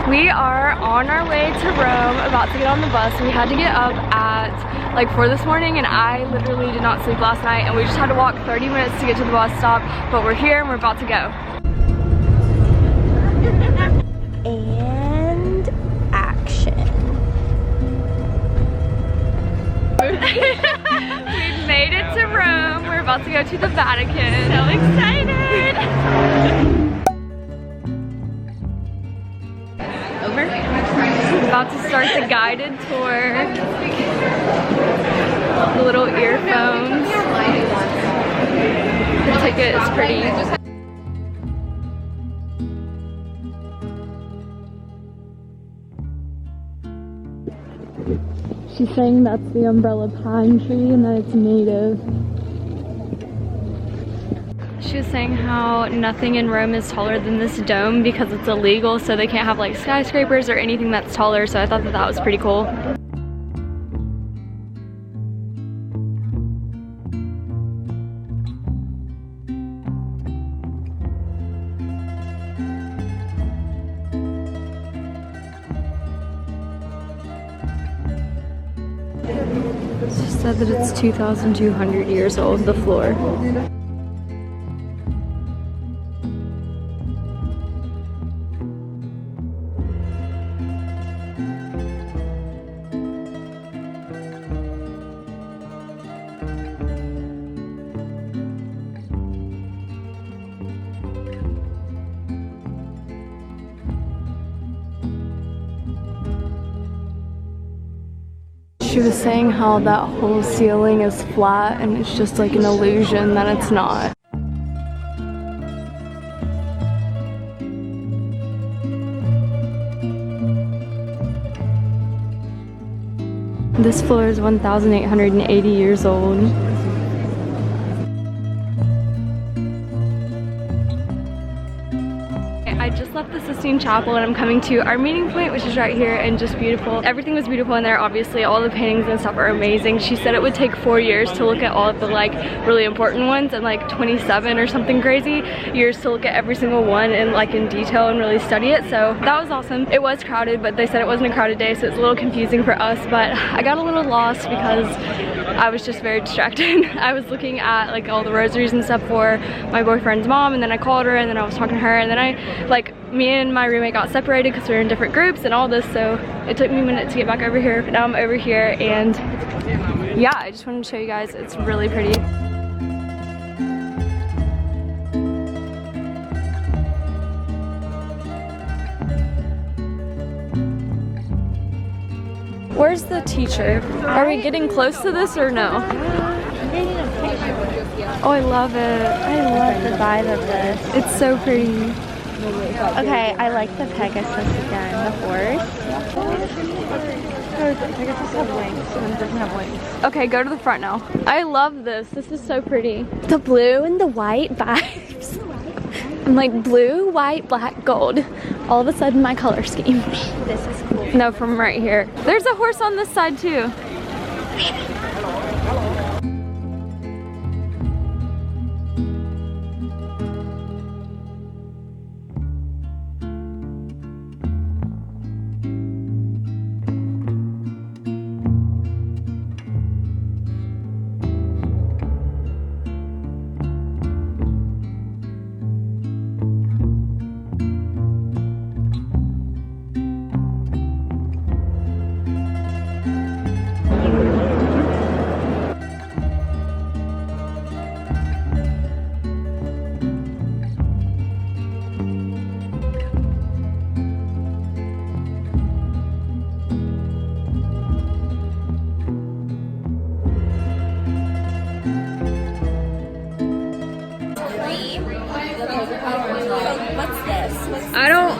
We are on our way to Rome, about to get on the bus. We had to get up at like 4 this morning, and I literally did not sleep last night, and we just had to walk 30 minutes to get to the bus stop, but we're here and we're about to go. And action. We've made it to Rome. We're about to go to the Vatican. So excited! Over. About to start the guided tour. The little earphones. The ticket is pretty. She's saying that's the umbrella pine tree and that it's native. She was saying how nothing in Rome is taller than this dome because it's illegal, so they can't have like skyscrapers or anything that's taller, so I thought that that was pretty cool. She said that it's 2,200 years old, the floor. She was saying how that whole ceiling is flat and it's just like an illusion that it's not. This floor is 1,880 years old. I just left the Sistine Chapel and I'm coming to our meeting point, which is right here, and just beautiful. Everything was beautiful in there, obviously. All the paintings and stuff are amazing. She said it would take 4 years to look at all of the like really important ones, and like 27 or something crazy years to look at every single one and like in detail and really study it. So that was awesome. It was crowded, but they said it wasn't a crowded day, so it's a little confusing for us, but I got a little lost because I was just very distracted. I was looking at like all the rosaries and stuff for my boyfriend's mom, and then I called her and then I was talking to her, and then me and my roommate got separated because we were in different groups and all this, so it took me a minute to get back over here. Now I'm over here, and yeah, I just wanted to show you guys. It's really pretty. Where's the teacher? Are we getting close to this or no? Oh, I love it. I love the vibe of this. It's so pretty. Okay, I like the Pegasus again, the horse. Pegasus have wings, and it doesn't have wings. Okay, go to the front now. I love this. This is so pretty. The blue and the white vibes. I'm like blue, white, black, gold. All of a sudden, my color scheme. This is cool. No, from right here. There's a horse on this side too.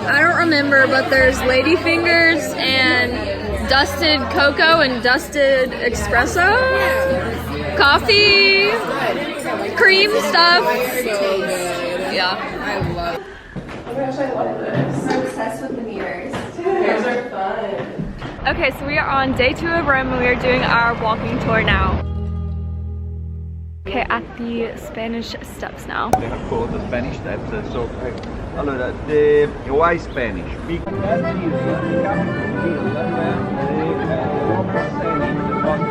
I don't remember, but there's ladyfingers and dusted cocoa and dusted espresso, coffee, cream stuff. Yeah. I love. Oh my gosh, I love this. I'm obsessed with the mirrors. Those are fun. Okay, so we are on day 2 of Rome and we are doing our walking tour now. Okay, at the Spanish steps now. They have called the Spanish steps. Allora, why Spanish? Because that is the capital hill where the Roman Senate was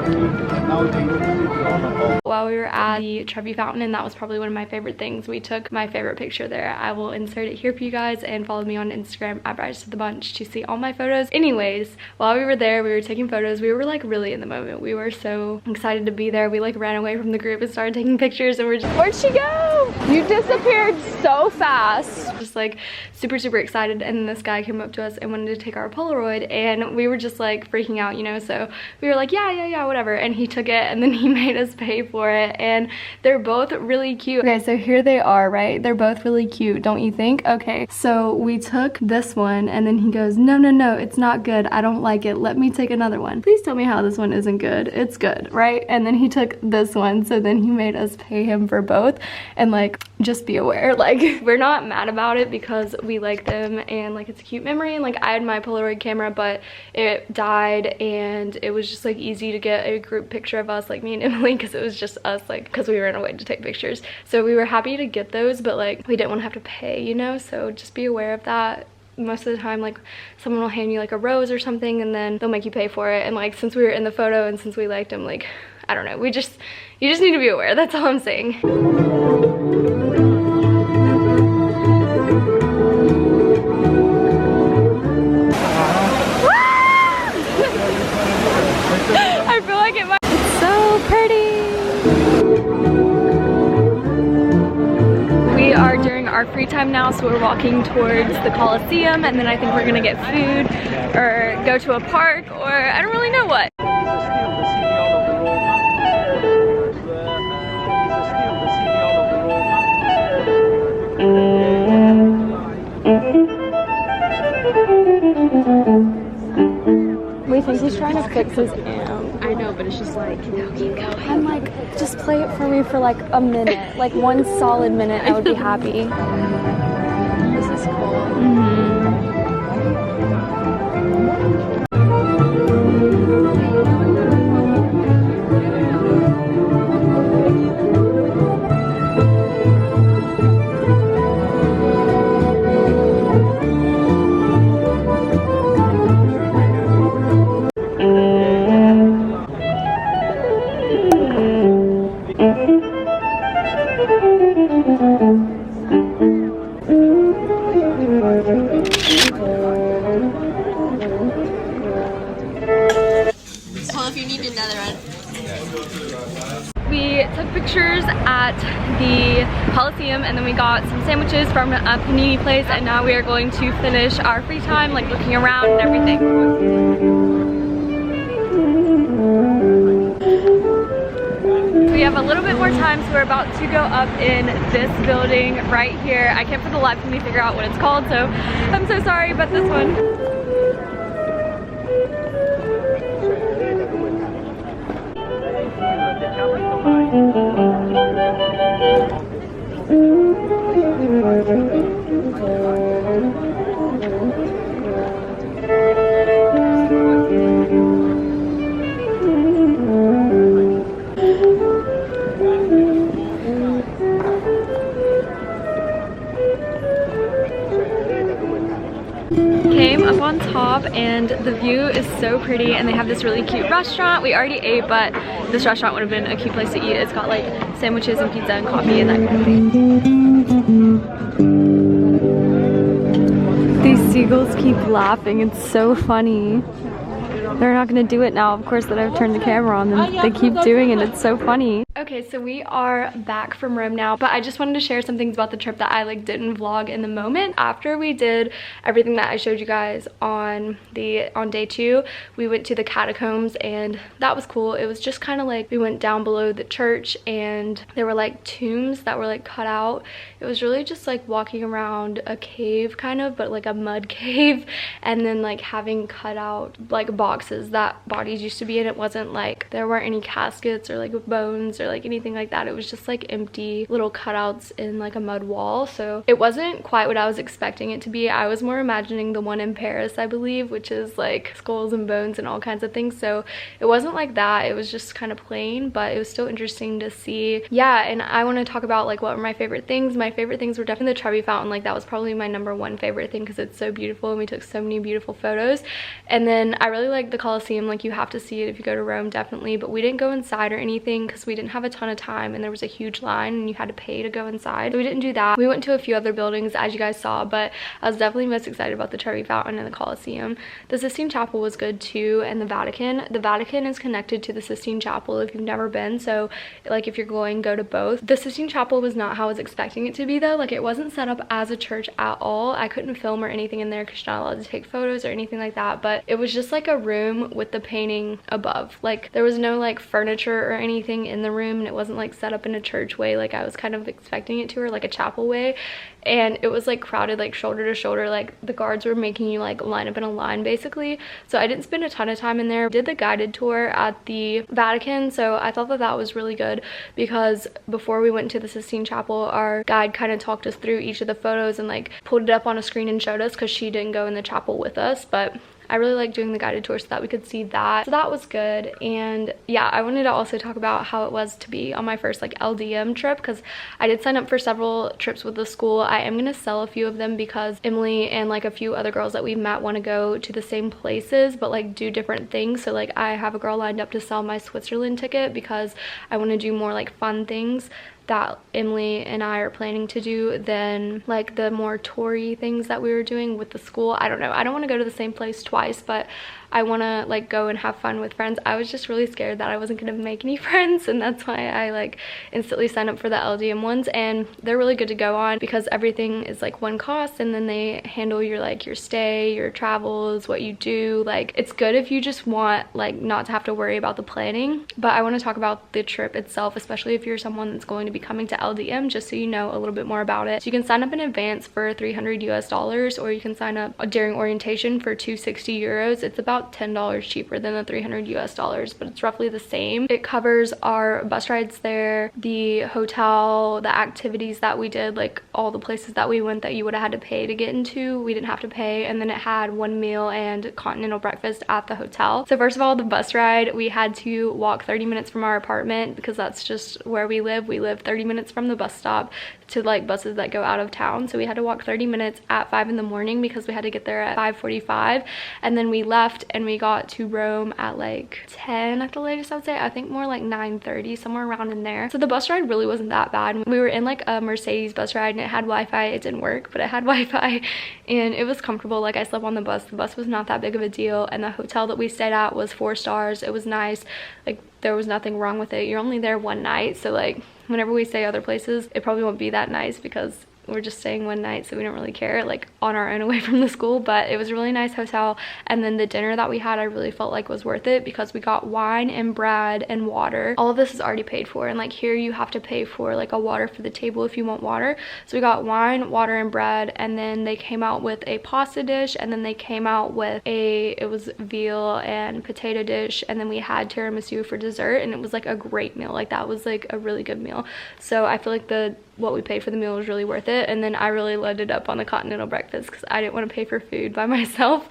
now the University of. While we were at the Trevi Fountain, and that was probably one of my favorite things. We took my favorite picture there. I will insert it here for you guys, and follow me on Instagram at Brightest of the Bunch to see all my photos. Anyways, while we were there, we were taking photos. We were like really in the moment. We were so excited to be there. We like ran away from the group and started taking pictures, and we're just, where'd she go? You disappeared so fast. Just like super excited, and then this guy came up to us and wanted to take our Polaroid, and we were just like freaking out, you know, so we were like, yeah, whatever, and he took it, and then he made us pay for it, and they're both really cute. Okay, so here they are, right? They're both really cute, don't you think? Okay, so we took this one, and then he goes, no, it's not good, I don't like it, let me take another one. Please tell me how this one isn't good. It's good, right? And then he took this one, so then he made us pay him for both, and like, just be aware, like, we're not mad about it because we like them, and like it's a cute memory, and like I had my Polaroid camera, but it died, and it was just like easy to get a group picture of us, like me and Emily, because it was just us, like, because we ran away to take pictures. So we were happy to get those, but like we didn't want to have to pay, you know, so just be aware of that. Most of the time, like, someone will hand you like a rose or something, and then they'll make you pay for it, and like since we were in the photo and since we liked them, like, I don't know, you just need to be aware, that's all I'm saying. I feel like it might. It's so pretty. We are during our free time now, so we're walking towards the Colosseum, and then I think we're gonna get food or go to a park, or I don't really know what. We think he's trying to fix his amp. I know, but it's just like, no, keep going. I'm like, just play it for me for like a minute, like one solid minute, I would be happy. This is cool. We took pictures at the Colosseum, and then we got some sandwiches from a panini place, and now we are going to finish our free time, like looking around and everything. We have a little bit more time, so we're about to go up in this building right here. I can't for the life of me figure out what it's called, so I'm so sorry about this one. Came up on top, and the view is so pretty, and they have this really cute restaurant. We already ate, but this restaurant would have been a cute place to eat. It's got like sandwiches and pizza and coffee and that kind of thing. These seagulls keep laughing. It's so funny. They're not gonna do it now, of course, that I've turned the camera on them. They keep doing it. It's so funny. Okay, so we are back from Rome now, but I just wanted to share some things about the trip that I like didn't vlog in the moment. After we did everything that I showed you guys on day 2, we went to the catacombs, and that was cool. It was just kind of like we went down below the church, and there were like tombs that were like cut out. It was really just like walking around a cave kind of, but like a mud cave, and then like having cut out like boxes that bodies used to be in. It wasn't like there weren't any caskets or like bones or like anything like that. It was just like empty little cutouts in like a mud wall. So it wasn't quite what I was expecting it to be. I was more imagining the one in Paris, I believe, which is like skulls and bones and all kinds of things. So it wasn't like that. It was just kind of plain, but it was still interesting to see. Yeah, and I want to talk about like what were my favorite things. My favorite things were definitely the Trevi Fountain. Like that was probably my #1 favorite thing because it's so beautiful and we took so many beautiful photos. And then I really like the Colosseum. Like you have to see it if you go to Rome, definitely, but we didn't go inside or anything because we didn't have a ton of time and there was a huge line and you had to pay to go inside, so we didn't do that. We went to a few other buildings as you guys saw, but I was definitely most excited about the Trevi Fountain and the Colosseum. The Sistine Chapel was good too, and the Vatican is connected to the Sistine Chapel if you've never been, so like if you're going, go to both. The Sistine Chapel was not how I was expecting it to be though. Like it wasn't set up as a church at all. I couldn't film or anything in there because you're not allowed to take photos or anything like that, but it was just like a room with the painting above. Like there was no like furniture or anything in the room, and it wasn't like set up in a church way like I was kind of expecting it to, or like a chapel way. And it was like crowded, like shoulder to shoulder, like the guards were making you like line up in a line basically. So I didn't spend a ton of time in there. Did the guided tour at the Vatican, so I thought that that was really good because before we went to the Sistine Chapel, our guide kind of talked us through each of the photos and like pulled it up on a screen and showed us because she didn't go in the chapel with us. But I really like doing the guided tour so that we could see that. So that was good. And yeah, I wanted to also talk about how it was to be on my first like LDM trip because I did sign up for several trips with the school. I am going to sell a few of them because Emily and like a few other girls that we've met want to go to the same places but like do different things. So like I have a girl lined up to sell my Switzerland ticket because I want to do more like fun things that Emily and I are planning to do than like the more toury things that we were doing with the school. I don't know. I don't want to go to the same place twice, but I want to like go and have fun with friends. I was just really scared that I wasn't going to make any friends, and that's why I like instantly signed up for the LDM ones, and they're really good to go on because everything is like one cost, and then they handle your like your stay, your travels, what you do. Like it's good if you just want like not to have to worry about the planning. But I want to talk about the trip itself, especially if you're someone that's going to be coming to LDM, just so you know a little bit more about it. So you can sign up in advance for $300 US, or you can sign up during orientation for 260 euros. It's about $10 cheaper than the $300 US, but it's roughly the same. It covers our bus rides there, the hotel, the activities that we did, like all the places that we went that you would have had to pay to get into, we didn't have to pay. And then it had 1 meal and continental breakfast at the hotel. So first of all, the bus ride, we had to walk 30 minutes from our apartment because that's just where we live. We live 30 minutes from the bus stop to like buses that go out of town, so we had to walk 30 minutes at 5 in the morning because we had to get there at 5:45, and then we left and we got to Rome at like 10 at the latest, I would say. I think more like 9:30, somewhere around in there. So the bus ride really wasn't that bad. We were in like a Mercedes bus ride and it had Wi-Fi. It didn't work, but it had Wi-Fi and it was comfortable. Like I slept on the bus. The bus was not that big of a deal, and the hotel that we stayed at was 4 stars. It was nice. Like there was nothing wrong with it. You're only there one night, so like whenever we stay other places, it probably won't be that nice because we're just staying one night, so we don't really care, like on our own away from the school. But it was a really nice hotel, and then the dinner that we had I really felt like was worth it because we got wine and bread and water. All of this is already paid for, and like here you have to pay for like a water for the table if you want water. So we got wine, water, and bread, and then they came out with a pasta dish, and then they came out with it was veal and potato dish, and then we had tiramisu for dessert, and it was like a great meal. Like that was like a really good meal. So I feel like what we paid for the meal was really worth it. And then I really loaded up on the continental breakfast because I didn't want to pay for food by myself,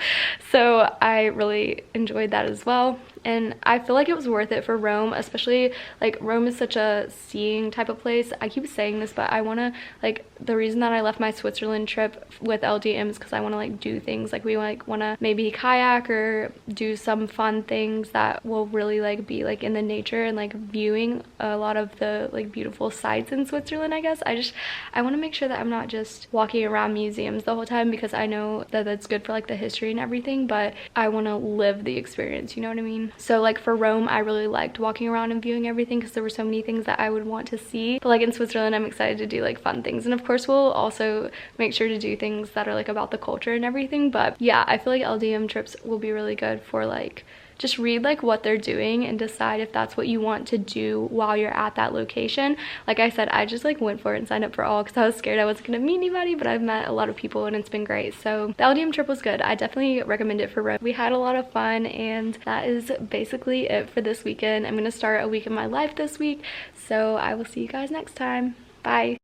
so I really enjoyed that as well. And I feel like it was worth it for Rome, especially like Rome is such a seeing type of place. I keep saying this, but I want to like, the reason that I left my Switzerland trip with LDM is because I want to like do things like we like want to maybe kayak or do some fun things that will really like be like in the nature and like viewing a lot of the like beautiful sights in Switzerland. I guess I want to make sure that I'm not just walking around museums the whole time because I know that that's good for like the history and everything, but I want to live the experience, you know what I mean? So like for Rome, I really liked walking around and viewing everything because there were so many things that I would want to see. But like in Switzerland, I'm excited to do like fun things, and of course we'll also make sure to do things that are like about the culture and everything. But yeah, I feel like LDM trips will be really good for like just read like what they're doing and decide if that's what you want to do while you're at that location. Like I said, I just like went for it and signed up for all because I was scared I wasn't gonna meet anybody, but I've met a lot of people and it's been great. So the LDM trip was good. I definitely recommend it for Rome. We had a lot of fun, and that is basically it for this weekend. I'm gonna start a week in my life this week, so I will see you guys next time. Bye.